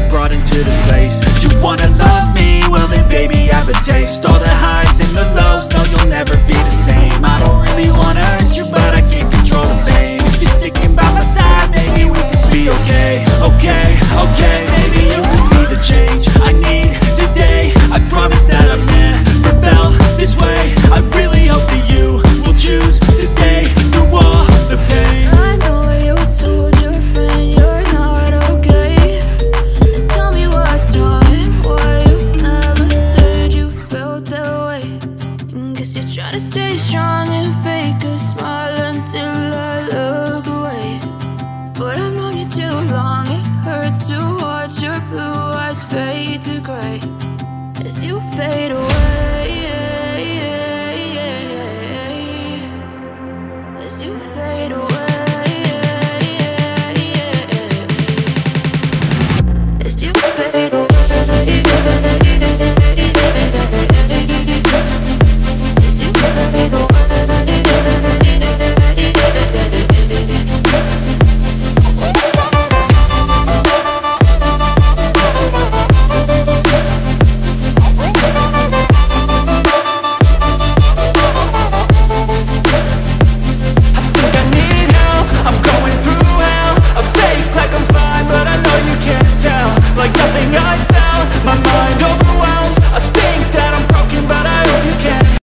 brought into this place. You wanna love me? Well then baby I have a taste. All the highs and the lows, no you'll never be the same. I don't really wanna hurt you but I can't control the pain. If you're sticking by my side, maybe we could be okay. Okay, okay, maybe you could be the change I need today. I promise that I've never felt this way. I really hope that you will choose to stay through all the pain. I know you told your friend you're not okay, and tell me what's wrong and why you never said you felt that way. And guess you're trying to stay strong and fake a smile until I look away. But I've known you too long, it hurts to watch your blue eyes fade to gray as you fade away, as you fade away, as you fade away, as you fade away. Like nothing I found, my mind over